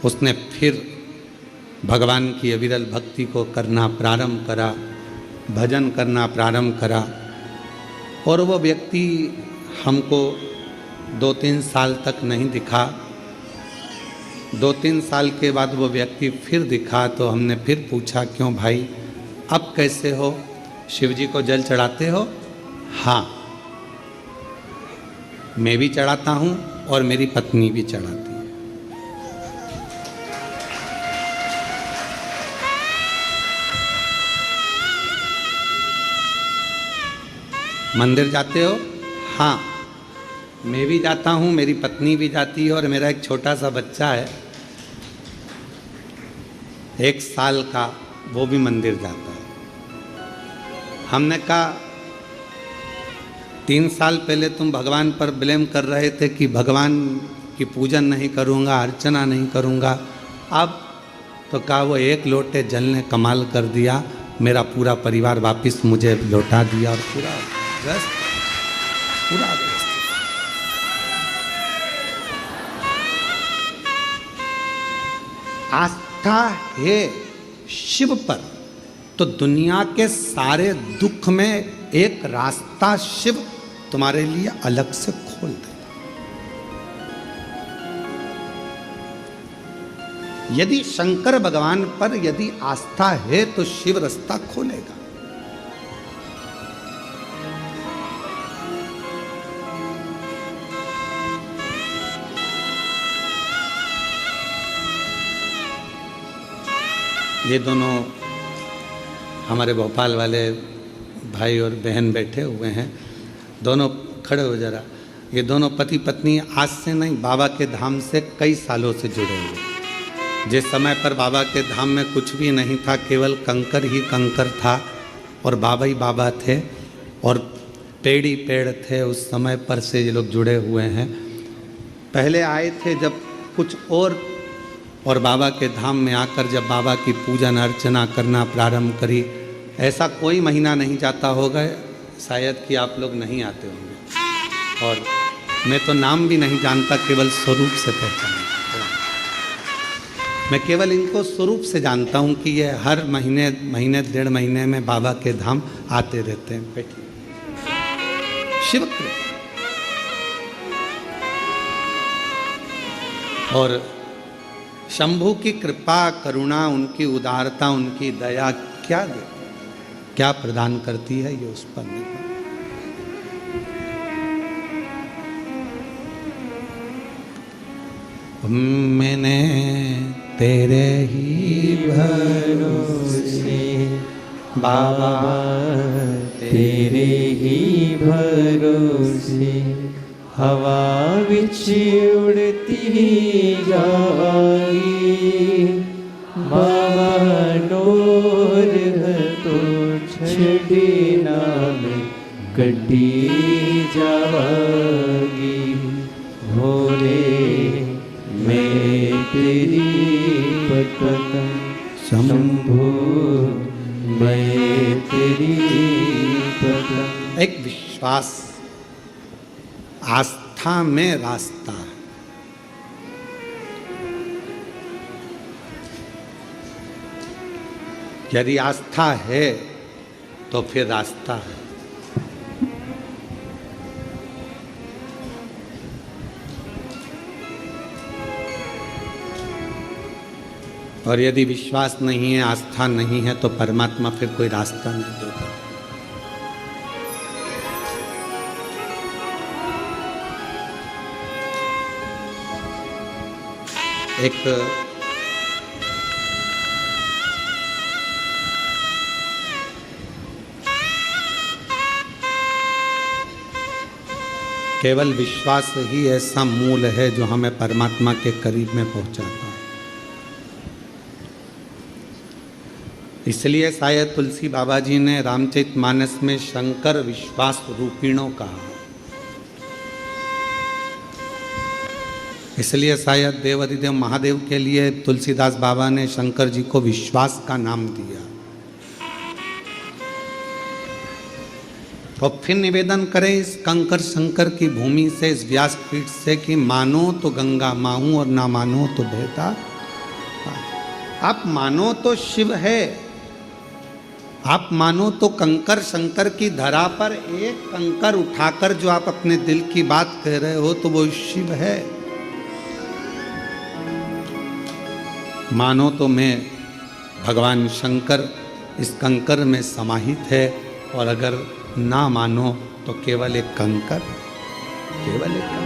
उसने फिर भगवान की अविरल भक्ति को करना प्रारंभ करा, भजन करना प्रारंभ करा। और वो व्यक्ति हमको 2-3 साल तक नहीं दिखा। 2-3 साल के बाद वो व्यक्ति फिर दिखा, तो हमने फिर पूछा, क्यों भाई अब कैसे हो, शिव जी को जल चढ़ाते हो? हाँ, मैं भी चढ़ाता हूँ और मेरी पत्नी भी चढ़ाती है। मंदिर जाते हो? हाँ, मैं भी जाता हूँ, मेरी पत्नी भी जाती है और मेरा एक छोटा सा बच्चा है 1 साल का, वो भी मंदिर जाता है। हमने कहा 3 साल पहले तुम भगवान पर ब्लेम कर रहे थे कि भगवान की पूजन नहीं करूँगा, अर्चना नहीं करूँगा, अब तो कहा वो 1 लोटे जल ने कमाल कर दिया, मेरा पूरा परिवार वापस मुझे लौटा दिया और पूरा व्यस्त। आस्था है शिव पर तो दुनिया के सारे दुख में एक रास्ता शिव तुम्हारे लिए अलग से खोल दे। यदि शंकर भगवान पर यदि आस्था है तो शिव रास्ता खोलेगा। ये दोनों हमारे भोपाल वाले भाई और बहन बैठे हुए हैं, दोनों खड़े हो जरा। ये दोनों पति पत्नी आज से नहीं, बाबा के धाम से कई सालों से जुड़े हुए। जिस समय पर बाबा के धाम में कुछ भी नहीं था, केवल कंकर ही कंकर था और बाबा ही बाबा थे और पेड़ ही पेड़ थे, उस समय पर से ये लोग जुड़े हुए हैं। पहले आए थे जब कुछ और बाबा के धाम में आकर जब बाबा की पूजन अर्चना करना प्रारंभ करी, ऐसा कोई महीना नहीं जाता होगा शायद कि आप लोग नहीं आते होंगे। और मैं तो नाम भी नहीं जानता, केवल स्वरूप से पहचानता। मैं केवल इनको स्वरूप से जानता हूँ कि ये हर महीने 1.5 महीने में बाबा के धाम आते रहते हैं। बैठिए। शिव कृपा और शंभू की कृपा करुणा, उनकी उदारता, उनकी दया क्या प्रदान करती है, ये उस पर निर्भर। मैंने तेरे ही भरोसे बाबा, तेरे ही भरोसे हवा विच उड़ती जाई, बाबा नूर तो छड़ी नाम कटी जावागी। भोले मैं तेरी पतन शंभू, मैं तेरी पतन। एक विश्वास, आस्था में रास्ता है। यदि आस्था है तो फिर रास्ता है। और यदि विश्वास नहीं है, आस्था नहीं है, तो परमात्मा फिर कोई रास्ता नहीं देगा। एक केवल विश्वास ही ऐसा मूल है जो हमें परमात्मा के करीब में पहुंचाता है। इसलिए शायद तुलसी बाबा जी ने रामचरितमानस में शंकर विश्वास रूपिणों कहा। इसलिए शायद देवाधिदेव महादेव के लिए तुलसीदास बाबा ने शंकर जी को विश्वास का नाम दिया। और फिर निवेदन करें इस कंकर शंकर की भूमि से, इस व्यासपीठ से कि मानो तो गंगा माहूं और ना मानो तो बहता आप मानो तो शिव है, आप मानो तो कंकर शंकर की धरा पर एक कंकर उठाकर जो आप अपने दिल की बात कह रहे हो तो वो शिव है। मानो तो मैं भगवान शंकर इस कंकर में समाहित है, और अगर ना मानो तो केवल एक कंकर, केवल एक कंकर।